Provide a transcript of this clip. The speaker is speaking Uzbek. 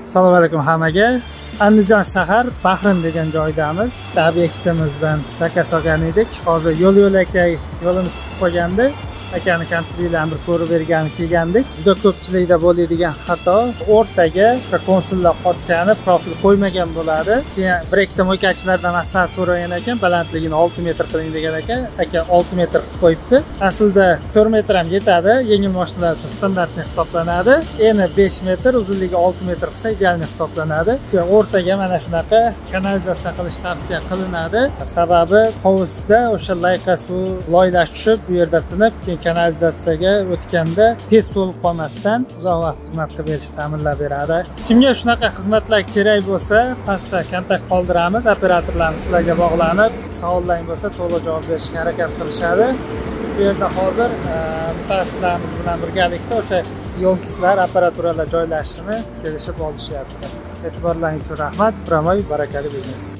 Assalomu alaykum hammaga. Andijon shahar Bahrin degan joydamiz. Obyektimizdan zakas olgan edik. Hozir yo'l-yo'lakay yo'limiz tushib qolgandi. Akani kamchiliklarini bir ko'rib bergani kelgandik. Juda ko'pchilikda bo'ladigan xato o'rtaga o'sha konsullar qotgani profil qo'ymagan bo'ladi. Keyin bir ikkita mo'ykachilardan maslahat so'ragan ekan, balandligini 6 metr qiling degan ekan. Aka 6 metr qilib qo'yibdi. Aslida 4 metr ham yetadi. Yengil mashinalar uchun standartni hisoblanadi. Eni 5 metr, uzunligi 6 metr qilsa idealni hisoblanadi. Keyin o'rtaga mana shunaqa kanalizatsiya qilish tavsiya qilinadi. Sababi hovuzda o'sha layqa suv loylash tushib, bu yerda tinib, keyin kanalizatsiyaga o'tganda tez to'lib qolmasdan uzoq vaqt xizmat qilib berishni ta'minlab beradi. Kimga shunaqa xizmatlar kerak bo'lsa, pastda kontakt qoldiramiz. Operatorlarimiz sizlarga bog'lanib, savollaring bo'lsa to'liq javob berishga harakat qilishadi. Bu yerda hozir mutaxassislarimiz bilan birgalikda o'sha yo'lkislar, apparaturalar joylashishini kelishib olishyapti. E'tiborlaringiz uchun rahmat. Promoy barakali biznes.